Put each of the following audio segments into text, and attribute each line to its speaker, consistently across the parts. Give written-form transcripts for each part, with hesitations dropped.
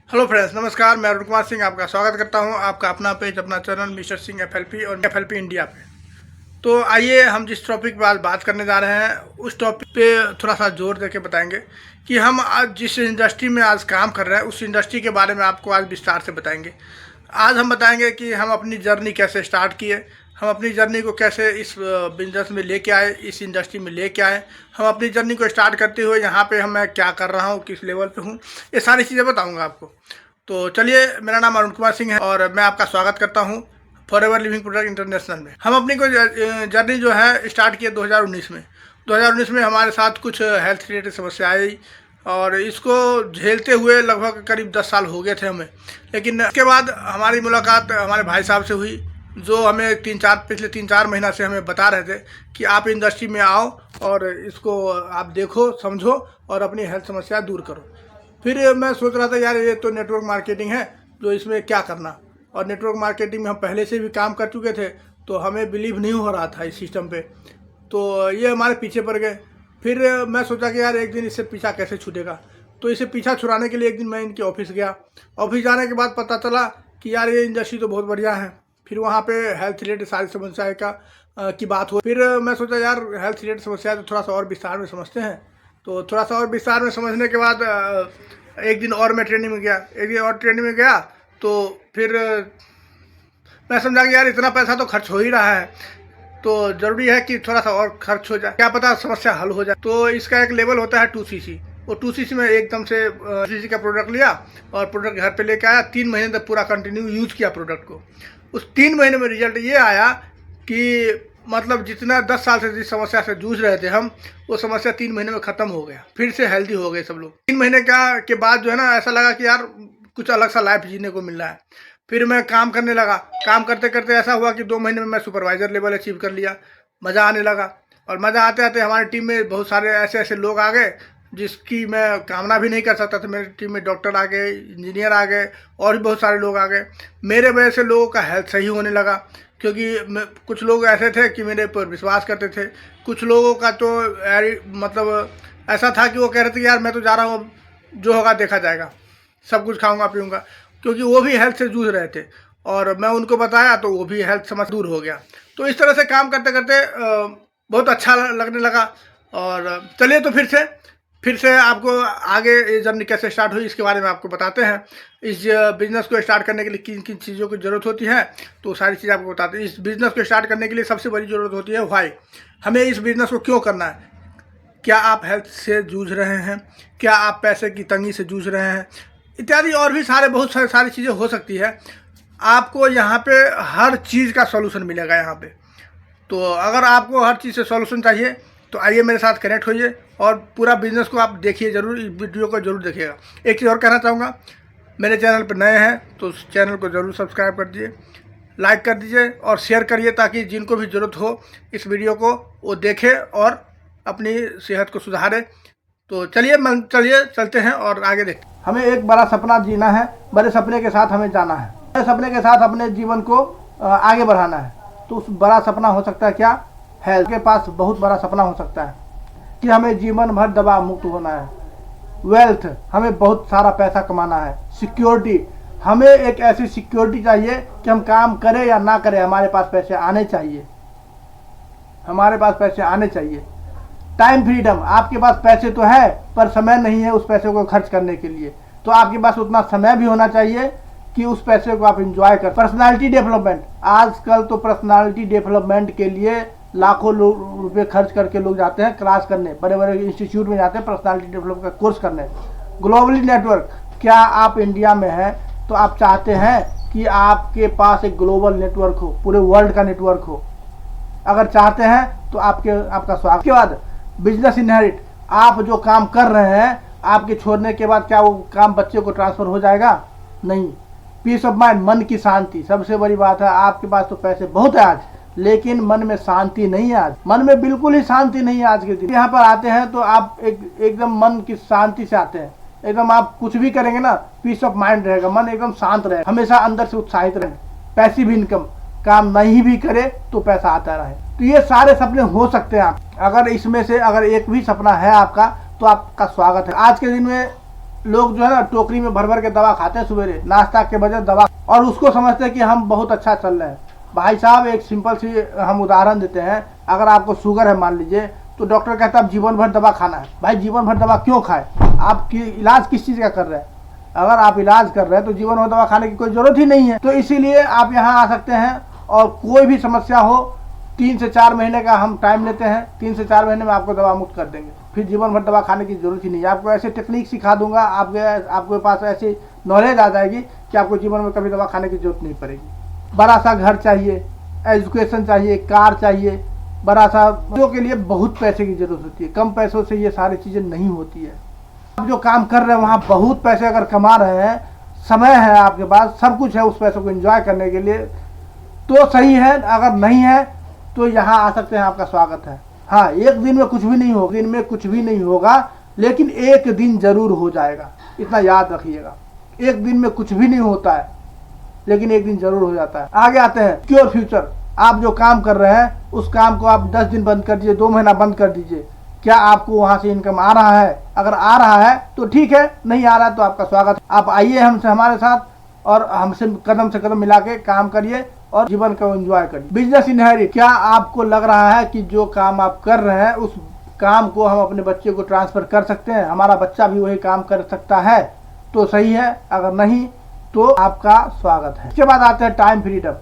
Speaker 1: Hello friends, नमस्कार। मैं अरुण कुमार सिंह आपका स्वागत करता हूं आपका अपना पेज, अपना चैनल मिस्टर सिंह FLP और FLP इंडिया पे। तो आइए हम जिस टॉपिक पर आज बात करने जा रहे हैं उस टॉपिक पे थोड़ा सा जोर देके बताएंगे कि हम आज जिस इंडस्ट्री में आज काम कर रहे हैं उस इंडस्ट्री के बारे में आपको आज विस्तार से बताएंगे। आज हम बताएंगे कि हम अपनी जर्नी कैसे स्टार्ट किए, हम अपनी जर्नी को कैसे इस बिजनेस में लेके आए, इस इंडस्ट्री में लेके आए, हम अपनी जर्नी को स्टार्ट करते हुए यहाँ पे मैं क्या कर रहा हूँ, किस लेवल पे हूँ, ये सारी चीज़ें बताऊँगा आपको। तो चलिए, मेरा नाम अरुण कुमार सिंह है और मैं आपका स्वागत करता हूँ फॉरएवर लिविंग प्रोडक्ट इंटरनेशनल में। हम अपनी को जर्नी जो है स्टार्ट किए 2019 में। 2019 में हमारे साथ कुछ हेल्थ रिलेटेड समस्या आई और इसको झेलते हुए लगभग करीब 10 साल हो गए थे हमें। लेकिन इसके बाद हमारी मुलाकात हमारे भाई साहब से हुई, जो हमें पिछले 3-4 महीना से हमें बता रहे थे कि आप इंडस्ट्री में आओ और इसको आप देखो, समझो और अपनी हेल्थ समस्या दूर करो। फिर मैं सोच रहा था यार ये तो नेटवर्क मार्केटिंग है, जो इसमें क्या करना। और नेटवर्क मार्केटिंग में हम पहले से भी काम कर चुके थे तो हमें बिलीव नहीं हो रहा था इस सिस्टम पे, तो ये हमारे पीछे पड़ गए। फिर मैं सोचा कि यार एक दिन इससे पीछा कैसे छूटेगा, तो इसे पीछा छुड़ाने के लिए एक दिन मैं इनके ऑफिस गया। ऑफिस जाने के बाद पता चला कि यार ये इंडस्ट्री तो बहुत बढ़िया है। फिर वहाँ पे हेल्थ रिलेटेड सारी समस्याएँ की बात हो। फिर मैं सोचा यार हेल्थ रिलेटेड समस्या तो थोड़ा सा और विस्तार में समझते हैं। तो थोड़ा सा और विस्तार में समझने के बाद एक दिन और मैं ट्रेनिंग में गया। तो फिर मैं समझा कि यार इतना पैसा तो खर्च हो ही रहा है, तो ज़रूरी है कि थोड़ा सा और खर्च हो जाए, क्या पता समस्या हल हो जाए। तो इसका एक लेवल होता है 2cc। वो 2cc में एकदम से 2cc का प्रोडक्ट लिया और प्रोडक्ट घर पे लेके आया। 3 महीने तक पूरा कंटिन्यू यूज़ किया प्रोडक्ट को। उस 3 महीने में रिजल्ट ये आया कि मतलब जितना 10 साल से जिस समस्या से जूझ रहे थे हम, वो समस्या 3 महीने में ख़त्म हो गया। फिर से हेल्दी हो गए सब लोग। 3 महीने के बाद जो है ना, ऐसा लगा कि यार कुछ अलग सा लाइफ जीने को मिल रहा है। फिर मैं काम करने लगा। काम करते करते ऐसा हुआ कि 2 महीने में मैं सुपरवाइज़र लेवल अचीव कर लिया। मज़ा आने लगा और मज़ा आते आते हमारी टीम में बहुत सारे ऐसे लोग आ गए जिसकी मैं कामना भी नहीं कर सकता था। मेरी टीम में डॉक्टर आ गए, इंजीनियर आ गए और भी बहुत सारे लोग आ गए। मेरे वजह से लोगों का हेल्थ सही होने लगा, क्योंकि कुछ लोग ऐसे थे कि मेरे पर विश्वास करते थे। कुछ लोगों का तो मतलब ऐसा था कि वो कह रहे थे कि यार मैं तो जा रहा हूँ, जो होगा देखा जाएगा, सब कुछ खाऊंगा पीऊंगा, क्योंकि वो भी हेल्थ से जूझ रहे थे और मैं उनको बताया तो वो भी हेल्थ समस्या दूर हो गया। तो इस तरह से काम करते करते बहुत अच्छा लगने लगा। और चलिए, तो फिर से आपको आगे ये जर्नी कैसे स्टार्ट हुई इसके बारे में आपको बताते हैं। इस बिज़नेस को स्टार्ट करने के लिए किन किन चीज़ों की ज़रूरत होती है, तो सारी चीज़ें आपको बताते हैं। इस बिज़नेस को स्टार्ट करने के लिए सबसे बड़ी ज़रूरत होती है व्हाई, हमें इस बिज़नेस को क्यों करना है। क्या आप हेल्थ से जूझ रहे हैं, क्या आप पैसे की तंगी से जूझ रहे हैं, इत्यादि और भी बहुत सारी चीज़ें हो सकती है। आपको यहाँ पे हर चीज़ का सॉल्यूशन मिलेगा यहाँ पे। तो अगर आपको हर चीज़ से सॉल्यूशन चाहिए तो आइए मेरे साथ कनेक्ट होइए और पूरा बिज़नेस को आप देखिए ज़रूर, इस वीडियो को ज़रूर देखिएगा। एक चीज़ और कहना चाहूँगा, मेरे चैनल पर नए हैं तो उस चैनल को ज़रूर सब्सक्राइब कर दीजिए, लाइक कर दीजिए और शेयर करिए, ताकि जिनको भी ज़रूरत हो इस वीडियो को वो देखें और अपनी सेहत को सुधारें। तो चलिए चलते हैं और आगे देखते हैं। हमें एक बड़ा सपना जीना है, बड़े सपने के साथ हमें जाना है, बड़े सपने के साथ अपने जीवन को आगे बढ़ाना है। तो उस बड़ा सपना हो सकता है क्या? हेल्थ के पास बहुत बड़ा सपना हो सकता है कि हमें जीवन भर दवा मुक्त होना है। वेल्थ, हमें बहुत सारा पैसा कमाना है। सिक्योरिटी, हमें एक ऐसी सिक्योरिटी चाहिए कि हम काम करें या ना करें, हमारे पास पैसे आने चाहिए, हमारे पास पैसे आने चाहिए। टाइम फ्रीडम, आपके पास पैसे तो है पर समय नहीं है उस पैसे को खर्च करने के लिए, तो आपके पास उतना समय भी होना चाहिए कि उस पैसे को आप एंजॉय कर। पर्सनालिटी डेवलपमेंट, आजकल तो पर्सनालिटी डेवलपमेंट के लिए लाखों रुपए खर्च करके लोग जाते हैं क्लास करने, बड़े बड़े इंस्टीट्यूट में जाते हैं पर्सनालिटी डेवलपमेंट का कोर्स करने। ग्लोबली नेटवर्क, क्या आप इंडिया में हैं तो आप चाहते हैं कि आपके पास एक ग्लोबल नेटवर्क हो, पूरे वर्ल्ड का नेटवर्क हो। अगर चाहते हैं तो आपका स्वागत। के बाद बिजनेस इनहेरिट, आप जो काम कर रहे हैं आपके छोड़ने के बाद क्या वो काम बच्चे को ट्रांसफर हो जाएगा? नहीं। पीस ऑफ माइंड, मन की शांति, सबसे बड़ी बात है। आपके पास तो पैसे बहुत है आज, लेकिन मन में शांति नहीं है आज, मन में बिल्कुल ही शांति नहीं है आज के दिन। यहाँ पर आते हैं तो आप एकदम मन की शांति से आते हैं, एकदम आप कुछ भी करेंगे ना पीस ऑफ माइंड रहेगा, मन एकदम शांत रहेगा, हमेशा अंदर से उत्साहित रहे। पैसिव इनकम, काम नहीं भी करे तो पैसा आता रहे। तो ये सारे सपने हो सकते हैं आप, अगर इसमें से अगर एक भी सपना है आपका तो आपका स्वागत है। आज के दिन में लोग जो है ना टोकरी में भर भर के दवा खाते हैं सवेरे नाश्ता के बजाय दवा, और उसको समझते हैं कि हम बहुत अच्छा चल रहे हैं। भाई साहब एक सिंपल सी हम उदाहरण देते हैं, अगर आपको शुगर है मान लीजिए, तो डॉक्टर कहता है आप जीवन भर दवा खाना है। भाई जीवन भर दवा क्यों खाए? आपकी इलाज किस चीज़ का कर रहे हैं? अगर आप इलाज कर रहे हैं तो जीवन भर दवा खाने की कोई ज़रूरत ही नहीं है। तो इसीलिए आप यहाँ आ सकते हैं, और कोई भी समस्या हो 3 से 4 महीने का हम टाइम लेते हैं। 3 से 4 महीने में आपको दवा मुक्त कर देंगे, फिर जीवन भर दवा खाने की जरूरत ही नहीं है। आपको ऐसे टेक्निक सिखा दूंगा, आपके पास ऐसी नॉलेज आ जाएगी कि आपको जीवन में कभी दवा खाने की जरूरत नहीं पड़ेगी। बड़ा सा घर चाहिए, एजुकेशन चाहिए, कार चाहिए, बड़ा सा के लिए बहुत पैसे की जरूरत होती है। कम पैसों से ये सारी चीज़ें नहीं होती है। आप जो काम कर रहे हैं वहाँ बहुत पैसे अगर कमा रहे हैं, समय है आपके पास, सब कुछ है उस पैसों को एंजॉय करने के लिए, तो सही है। अगर नहीं है तो यहाँ आ सकते हैं, आपका स्वागत है। हाँ, एक दिन में कुछ भी नहीं होगा, दिन में कुछ भी नहीं होगा, लेकिन एक दिन जरूर हो जाएगा, इतना याद रखिएगा। एक दिन में कुछ भी नहीं होता है, लेकिन एक दिन जरूर हो जाता है। आगे आते हैं सिक्योर फ्यूचर। आप जो काम कर रहे हैं उस काम को आप 10 दिन बंद कर दीजिए, 2 महीना बंद कर दीजिए। क्या आपको वहाँ से इनकम आ रहा है? अगर आ रहा है तो ठीक है, नहीं आ रहा है तो आपका स्वागत। आप आइए हमसे, हमारे साथ, और हमसे कदम से कदम मिला के काम करिए और जीवन को एंजॉय करिए। Business inherit. क्या आपको लग रहा है कि जो काम आप कर रहे हैं उस काम को हम अपने बच्चे को ट्रांसफर कर सकते हैं, हमारा बच्चा भी वही काम कर सकता है? तो सही है, अगर नहीं तो आपका स्वागत है। इसके बाद आते हैं टाइम फ्रीडम।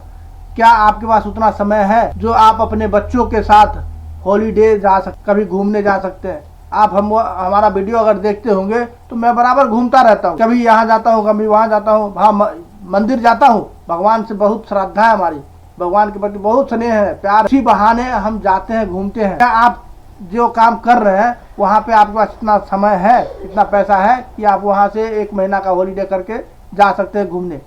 Speaker 1: क्या आपके पास उतना समय है जो आप अपने बच्चों के साथ हॉलीडे जा सकते, कभी घूमने जा सकते हैं? आप हमारा वीडियो अगर देखते होंगे तो मैं बराबर घूमता रहता हूँ, कभी यहाँ जाता हूँ, कभी वहाँ जाता हूँ, हाँ मंदिर जाता हूँ। भगवान से बहुत श्रद्धा है हमारी, भगवान के प्रति बहुत स्नेह है, प्यार। इसी बहाने हम जाते हैं, घूमते हैं। क्या आप जो काम कर रहे हैं वहाँ पे आपके पास इतना समय है, इतना पैसा है कि आप वहाँ से 1 महीना का हॉलीडे करके जा सकते हैं घूमने?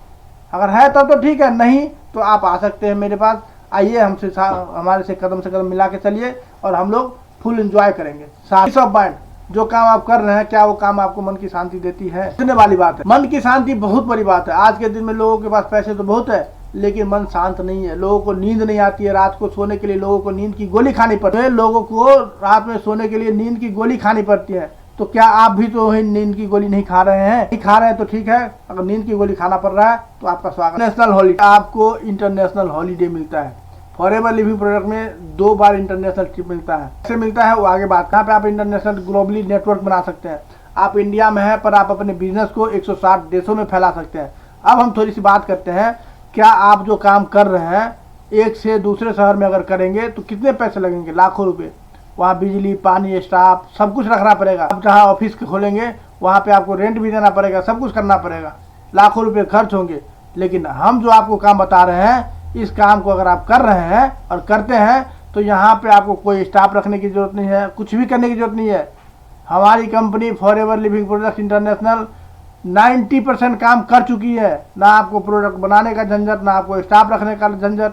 Speaker 1: अगर है तब तो ठीक है, नहीं तो आप आ सकते हैं मेरे पास। आइए हमसे, हमारे से कदम मिला के चलिए और हम लोग फुल एंजॉय करेंगे। Peace of mind. जो काम आप कर रहे हैं, क्या वो काम आपको मन की शांति देती है? सुनने वाली बात है। मन की शांति बहुत बड़ी बात है। आज के दिन में लोगों के पास पैसे तो बहुत है, लेकिन मन शांत नहीं है। लोगों को नींद नहीं आती है, रात को सोने के लिए लोगों को नींद की गोली खानी पड़ती है। लोगों को रात में सोने के लिए नींद की गोली खानी पड़ती है। तो क्या आप भी तो नींद की गोली नहीं खा रहे हैं? नहीं खा रहे हैं तो ठीक है, अगर नींद की गोली खाना पड़ रहा है तो आपका स्वागत। National holiday. आपको इंटरनेशनल हॉलीडे मिलता है। फॉरएवर लिविंग प्रोडक्ट में 2 बार इंटरनेशनल ट्रिप मिलता है। कैसे मिलता है वो आगे बात। यहाँ पे आप इंटरनेशनल ग्लोबली नेटवर्क बना सकते हैं। आप इंडिया में है पर आप अपने बिजनेस को 160 देशों में फैला सकते हैं। अब हम थोड़ी सी बात करते हैं, क्या आप जो काम कर रहे हैं एक से दूसरे शहर में अगर करेंगे तो कितने पैसे लगेंगे? लाखों रुपए। वहाँ बिजली, पानी, स्टाफ सब कुछ रखना पड़ेगा। आप जहाँ ऑफिस खोलेंगे वहाँ पे आपको रेंट भी देना पड़ेगा, सब कुछ करना पड़ेगा, लाखों रुपए खर्च होंगे। लेकिन हम जो आपको काम बता रहे हैं, इस काम को अगर आप कर रहे हैं और करते हैं तो यहाँ पे आपको कोई स्टाफ रखने की जरूरत नहीं है, कुछ भी करने की जरूरत नहीं है। हमारी company forever living products international 90% काम कर चुकी है। ना आपको प्रोडक्ट बनाने का झंझट, ना आपको स्टाफ रखने का झंझट।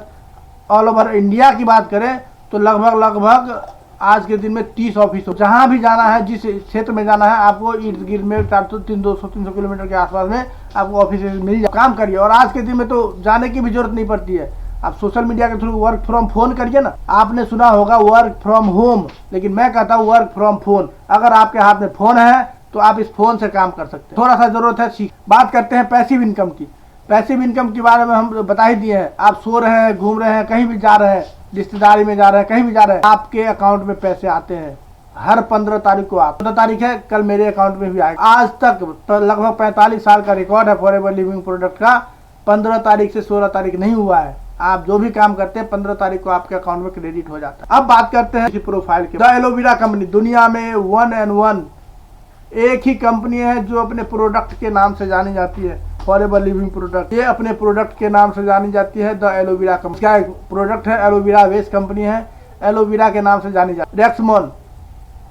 Speaker 1: ऑल ओवर इंडिया की बात करें तो लगभग आज के दिन में 30 ऑफिस हो। जहाँ भी जाना है, जिस क्षेत्र में जाना है, आपको इर्द गिर्द में 200-300 किलोमीटर के आसपास में आपको ऑफिस मिल जाए। काम करिए। और आज के दिन में तो जाने की भी जरूरत नहीं पड़ती है। आप सोशल मीडिया के थ्रू वर्क फ्रॉम फोन करिए ना। आपने सुना होगा वर्क फ्रॉम होम, लेकिन मैं कहता हूँ वर्क फ्रॉम फोन। अगर आपके हाथ में फोन है तो आप इस फोन से काम कर सकते हैं। थोड़ा सा जरूरत है सीख। बात करते हैं पैसिव इनकम की। पैसिव इनकम के बारे में हम बता ही दिए हैं। आप सो रहे हैं, घूम रहे हैं, कहीं भी जा रहे हैं, रिश्तेदारी में जा रहे हैं, कहीं भी जा रहे हैं, आपके अकाउंट में पैसे आते हैं। हर 15 तारीख को। आप 15 तारीख है, कल मेरे अकाउंट में भी आएगा। आज तक तो लगभग 45 साल का रिकॉर्ड है फॉरएवर लिविंग प्रोडक्ट का। 15 तारीख से 16 तारीख नहीं हुआ है। आप जो भी काम करते हैं 15 तारीख को आपके अकाउंट में क्रेडिट हो जाता है। अब बात करते हैं प्रोफाइल की। द एलोवेरा कंपनी दुनिया में 1 and 1 एक ही कंपनी है जो अपने प्रोडक्ट के नाम से जानी जाती है। फॉरएवर लिविंग प्रोडक्ट, ये अपने प्रोडक्ट के नाम से जानी जाती है। द एलोवेरा कंपनी का एक प्रोडक्ट है, एलोवेरा बेस्ड कंपनी है, एलोवेरा के नाम से जानी जाती है। रेक्समोन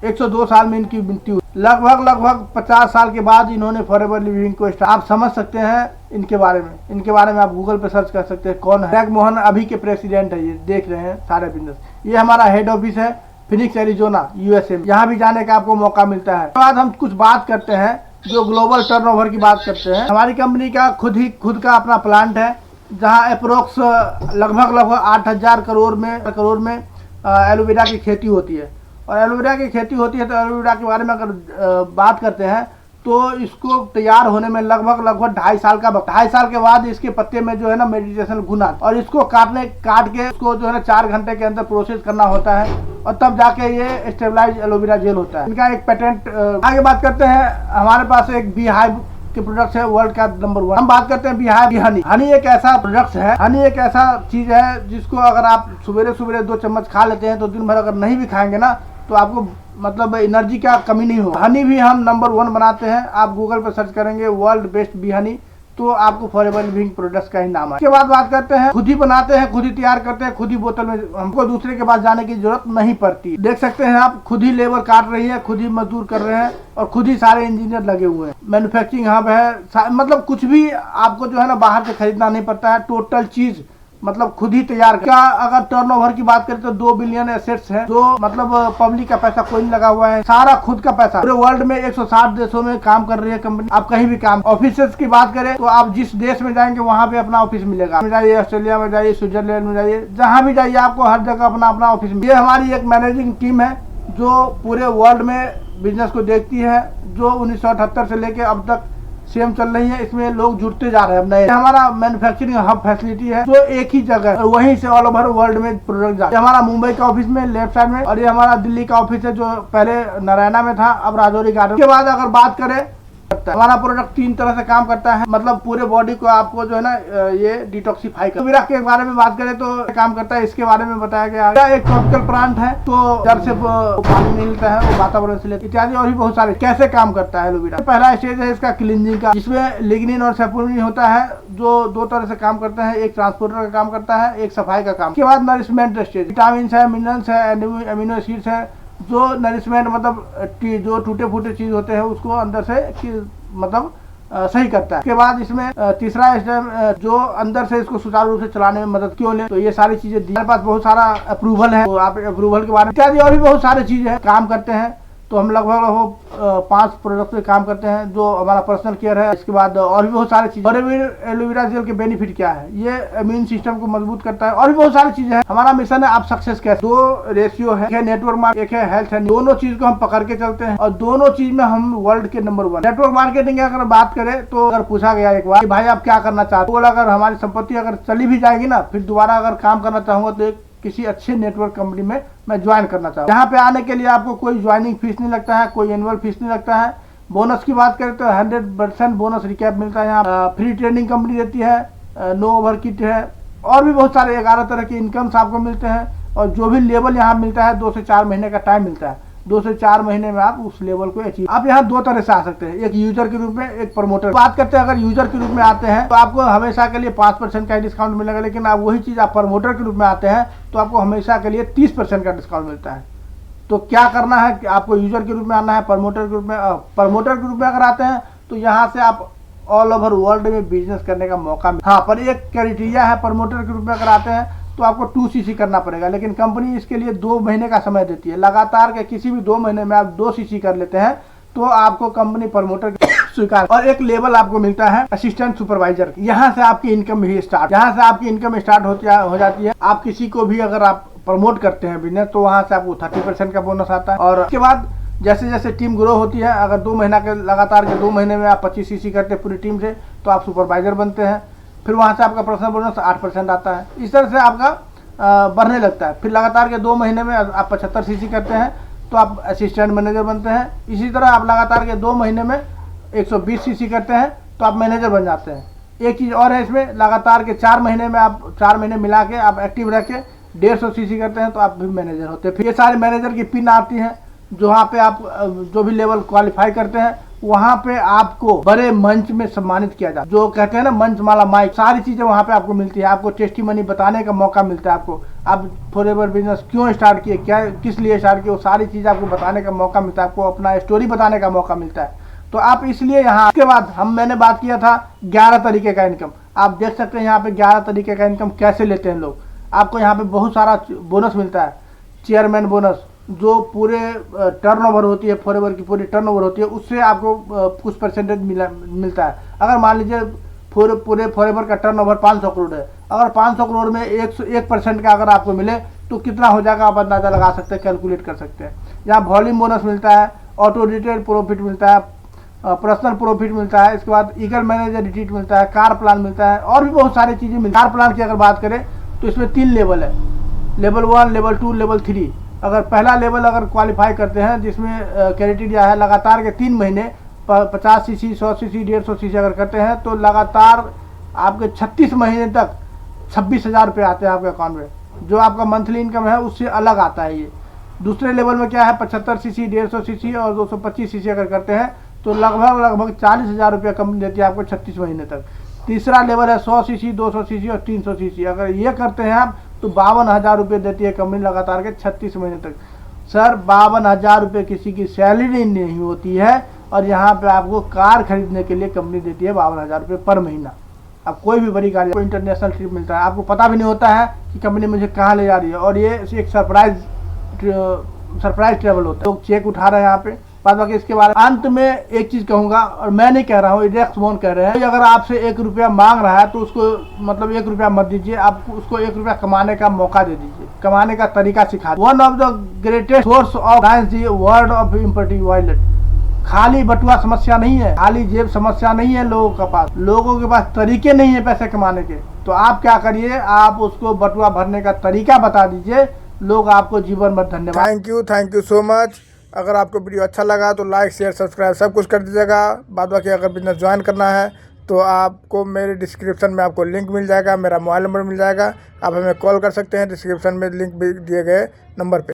Speaker 1: 102 साल में इनकी मृत्यु। लगभग 50 साल के बाद इन्होंने फॉरएवर लिविंग को आप समझ सकते हैं इनके बारे में आप गूगल पे सर्च कर सकते हैं कौन है। रैग मोहन अभी के प्रेसिडेंट है। ये देख रहे हैं सारे बिजनेस। ये हमारा हेड ऑफिस है फिनिक्स एरिजोना यूएसए में। यहाँ भी जाने का आपको मौका मिलता है। बाद हम कुछ बात करते हैं जो ग्लोबल टर्नओवर की बात करते हैं। हमारी कंपनी का खुद का अपना प्लांट है, जहाँ अप्रोक्स लगभग 8000 करोड़ में एलोवेरा की खेती होती है। और एलोवेरा की खेती होती है तो एलोवेरा के बारे में अगर बात करते हैं तो इसको तैयार होने में लगभग 2.5 साल का वक्त। 2.5 साल के बाद इसके पत्ते में जो है ना मेडिटेशन गुण आता है और इसको काट के इसको जो है ना 4 घंटे के अंदर प्रोसेस करना होता है और तब जाके ये स्टेबलाइज एलोवेरा जेल होता है। इनका एक पेटेंट। आगे बात करते हैं, हमारे पास एक बी हाइव के प्रोडक्ट है वर्ल्ड का नंबर 1। हम बात करते हैं बी हाइव हनी। हनी एक ऐसा प्रोडक्ट है, हनी एक ऐसा चीज है जिसको अगर आप सवेरे 2 चम्मच खा लेते हैं तो दिन भर अगर नहीं भी खाएंगे ना तो आपको मतलब एनर्जी का कमी नहीं होगा। हनी भी हम नंबर 1 बनाते हैं। आप गूगल पर सर्च करेंगे वर्ल्ड बेस्ट बी हनी तो आपको फॉरएवर लिविंग प्रोडक्ट्स का ही नाम है। उसके बाद बात करते हैं, खुद ही बनाते हैं, खुद ही तैयार करते हैं, खुद ही बोतल में, हमको दूसरे के पास जाने की जरूरत नहीं पड़ती। देख सकते हैं आप, खुद ही लेबर काट रही है, खुद ही मजदूर कर रहे हैं और खुद ही सारे इंजीनियर लगे हुए हैं। मैन्युफैक्चरिंग हब है, मतलब कुछ भी आपको जो है ना बाहर से खरीदना नहीं पड़ता है। टोटल चीज मतलब खुद ही तैयार क्या। अगर टर्नओवर की बात करें तो 2 बिलियन एसेट्स हैं, जो मतलब पब्लिक का पैसा कोई नहीं लगा हुआ है, सारा खुद का पैसा। पूरे वर्ल्ड में 160 देशों में काम कर रही है कंपनी। आप कहीं भी काम, ऑफिसेस की बात करें तो आप जिस देश में जाएंगे वहाँ पे अपना ऑफिस मिलेगा। जाइए ऑस्ट्रेलिया में जाइए, स्विट्जरलैंड में जाइए, जहाँ भी जाइए आपको हर जगह अपना ऑफिस मिलेगा। ये हमारी एक मैनेजिंग टीम है जो पूरे वर्ल्ड में बिजनेस को देखती है, जो 1978 से लेके अब तक सेम चल रही है। इसमें लोग जुड़ते जा रहे हैं। अब नए हमारा मैन्युफैक्चरिंग हब फैसिलिटी है जो एक ही जगह, वहीं से ऑल ओवर वर्ल्ड में प्रोडक्ट जाते हैं। हमारा मुंबई का ऑफिस में लेफ्ट साइड में, और ये हमारा दिल्ली का ऑफिस है जो पहले नारायणा में था, अब राजौरी गार्डन। के बाद अगर बात करें, हमारा प्रोडक्ट 3 तरह से काम करता है, मतलब पूरे बॉडी को आपको जो है ना ये डिटॉक्सिफाई कर। एलोवेरा के बारे में बात करें तो काम करता है, इसके बारे में बताया गया। एक ट्रॉपिकल प्लांट है तो जड़ से पानी मिलता है, वो वातावरण से लेते इत्यादि और भी बहुत सारे। कैसे काम करता है एलोवेरा? पहला स्टेज है इसका क्लींजिंग का, जिसमें लिग्निन और सेपोनिन होता है, जो 2 तरह से काम करते हैं। एक ट्रांसपोर्टर का काम करता है, एक सफाई का काम। उसके बाद नरिशमेंट स्टेज, विटामिन है, मिनरल्स है, अमीनो एसिड्स है, जो नरिशमेंट मतलब जो टूटे फूटे चीज होते हैं उसको अंदर से मतलब सही करता है। उसके बाद इसमें तीसरा स्टेप जो अंदर से इसको सुचारू रूप से चलाने में मदद क्यों ले, तो ये सारी चीजें हमारे पास बहुत सारा अप्रूवल है, तो आप अप्रूवल के बारे में इत्यादि और भी बहुत सारी चीजें काम करते हैं। तो हम लगभग 5 प्रोडक्ट पे काम करते हैं, जो हमारा पर्सनल केयर है। इसके बाद और भी बहुत सारी चीजें। और एलोवेरा जेल के बेनिफिट क्या है? ये इम्यून सिस्टम को मजबूत करता है और भी बहुत सारी चीजें हैं। हमारा मिशन है आप सक्सेस कैसे। 2 रेशियो है, एक है नेटवर्क मार्केटिंग, एक है हेल्थ है। दोनों चीज को हम पकड़ के चलते हैं और दोनों चीज में हम वर्ल्ड के नंबर 1। नेटवर्क मार्केटिंग की अगर बात करें तो अगर पूछा गया एक बार भाई आप क्या करना चाहते हो, अगर हमारी संपत्ति अगर चली भी जाएगी ना, फिर दोबारा अगर काम करना चाहूंगा तो किसी अच्छे नेटवर्क कंपनी में मैं ज्वाइन करना चाहूँ। यहाँ पे आने के लिए आपको कोई ज्वाइनिंग फीस नहीं लगता है, कोई एनुअल फीस नहीं लगता है। बोनस की बात करें तो 100% बोनस रिकैप मिलता है। यहाँ फ्री ट्रेनिंग कंपनी देती है, नो ओवर किट है और भी बहुत सारे 11 तरह के इनकम्स आपको मिलते हैं। और जो भी लेवल यहाँ मिलता है 2 से 4 महीने का टाइम मिलता है। 2 से 4 महीने में आप उस लेवल को अचीव। आप यहाँ 2 तरह से आ सकते हैं, एक यूजर के रूप में, एक प्रमोटर। बात करते हैं अगर यूजर के रूप में आते हैं तो आपको हमेशा के लिए 5% का डिस्काउंट मिलेगा, लेकिन आप वही चीज आप प्रमोटर के रूप में आते हैं तो आपको हमेशा के लिए 30% का डिस्काउंट मिलता है। तो क्या करना है कि आपको यूजर के रूप में आना है, प्रमोटर के रूप में। प्रमोटर के रूप में अगर आते हैं तो यहाँ से आप ऑल ओवर वर्ल्ड में बिजनेस करने का मौका मिलता है। हाँ, पर एक क्राइटेरिया है, प्रमोटर के रूप में अगर आते हैं तो आपको 2 सीसी करना पड़ेगा, लेकिन कंपनी इसके लिए 2 महीने का समय देती है। लगातार के किसी भी 2 महीने में आप 2 सीसी कर लेते हैं तो आपको कंपनी प्रमोटर स्वीकार। और एक लेवल आपको मिलता है असिस्टेंट सुपरवाइजर। यहाँ से आपकी इनकम ही स्टार्ट, यहाँ से आपकी इनकम स्टार्ट हो जाती है। आप किसी को भी अगर आप प्रमोट करते हैं बिजनेस तो वहाँ से आपको 30% का बोनस आता है। और उसके बाद जैसे जैसे टीम ग्रो होती है, अगर 2 महीना के लगातार के 2 महीने में आप 25 सीसी करते हैं पूरी टीम से तो आप सुपरवाइजर बनते हैं। फिर वहाँ से आपका पर्सनल बोनस 8% आता है। इस तरह से आपका बढ़ने लगता है। फिर लगातार के 2 महीने में आप 75 सीसी करते हैं तो आप असिस्टेंट मैनेजर बनते हैं। इसी तरह आप लगातार के 2 महीने में 120 सीसी करते हैं तो आप मैनेजर बन जाते हैं। एक चीज़ और है इसमें, लगातार के 4 महीने में आप 4 महीने मिला के आप एक्टिव रह के 150 सीसी करते हैं तो आप भी मैनेजर होते हैं। फिर ये सारे मैनेजर की पिन आती हैं, जहाँ पे आप जो भी लेवल क्वालिफाई करते हैं वहाँ पे आपको बड़े मंच में सम्मानित किया जाता है। जो कहते हैं ना मंच माला माइक, सारी चीजें वहाँ पे आपको मिलती है। आपको टेस्टिमनी बताने का मौका मिलता है। आपको आप फॉरएवर बिजनेस क्यों स्टार्ट किए, क्या किस लिए स्टार्ट किए, वो सारी चीज़ आपको बताने का मौका मिलता है। आपको अपना स्टोरी बताने का मौका मिलता है। तो आप इसलिए यहाँ के बाद मैंने बात किया था 11 तरीके का इनकम। आप देख सकते हैं यहाँ पे 11 तरीके का इनकम कैसे लेते हैं लोग। आपको यहाँ पे बहुत सारा बोनस मिलता है। चेयरमैन बोनस, जो पूरे टर्नओवर होती है, फॉरएवर की पूरी टर्नओवर होती है, उससे आपको कुछ परसेंटेज मिलता है। अगर मान लीजिए पूरे फॉरएवर का टर्नओवर 500 करोड़ है, अगर 500 करोड़ में 1% का अगर आपको मिले तो कितना हो जाएगा आप अंदाजा लगा सकते हैं, कैलकुलेट कर सकते हैं। यहाँ वॉल्यूम बोनस मिलता है, ऑटो रिटेल प्रॉफिट मिलता है, पर्सनल प्रॉफिट मिलता है, इसके बाद ईगल मैनेजर रिट्रीट मिलता है, कार प्लान मिलता है और भी बहुत सारी चीज़ें मिलती है। कार प्लान की अगर बात करें तो इसमें 3 लेवल है, लेवल 1, लेवल 2, लेवल 3। अगर पहला लेवल अगर क्वालिफाई करते हैं जिसमें क्राइटेरिया है लगातार के 3 महीने 50 सीसी, 100 सीसी, 150 सीसी अगर करते हैं तो लगातार आपके 36 महीने तक 26,000 रुपये आते हैं आपके अकाउंट में, जो आपका मंथली इनकम है उससे अलग आता है ये। दूसरे लेवल में क्या है, 75 सीसी, 150 सीसी और 225 सीसी अगर करते हैं तो लगभग 40,000 रुपये कंपनी देती है आपको 36 महीने तक। तीसरा लेवल है 100 सीसी, 200 सीसी और 300 सीसी। अगर ये करते हैं आप तो 52,000 रुपये देती है कंपनी लगातार के 36 महीने तक। सर 52,000 रुपये किसी की सैलरी नहीं होती है और यहाँ पे आपको कार खरीदने के लिए कंपनी देती है 52,000 रुपये पर महीना। अब कोई भी बड़ी गाड़ी, कोई इंटरनेशनल ट्रिप मिलता है, आपको पता भी नहीं होता है कि कंपनी मुझे कहाँ ले जा रही है और ये एक सरप्राइज ट्रेवल होता है। लोग चेक उठा रहे हैं यहाँ पे। बाद बाकी इसके बारे में अंत में एक चीज़ कहूँगा, और मैं नहीं कह रहा हूँ, रेक्स मोन कह रहे हैं, अगर आपसे 1 रुपया मांग रहा है तो उसको मतलब 1 रुपया मत दीजिए, आप उसको 1 रुपया कमाने का मौका दे दीजिए, कमाने का तरीका सिखा। One of the greatest source of science the word of impurity violet. खाली बटुआ समस्या नहीं है, खाली जेब समस्या नहीं है लोगों के पास, लोगों के पास तरीके नहीं है पैसे कमाने के। तो आप क्या करिए, आप उसको बटुआ भरने का तरीका बता दीजिए, लोग आपको जीवन भर धन्यवाद। Thank you so much. अगर आपको वीडियो अच्छा लगा तो लाइक, शेयर, सब्सक्राइब सब कुछ कर दीजिएगा। बाद बाकी अगर बिजनेस ज्वाइन करना है तो आपको मेरे डिस्क्रिप्शन में आपको लिंक मिल जाएगा, मेरा मोबाइल नंबर मिल जाएगा, आप हमें कॉल कर सकते हैं। डिस्क्रिप्शन में लिंक भी दिए गए नंबर पे।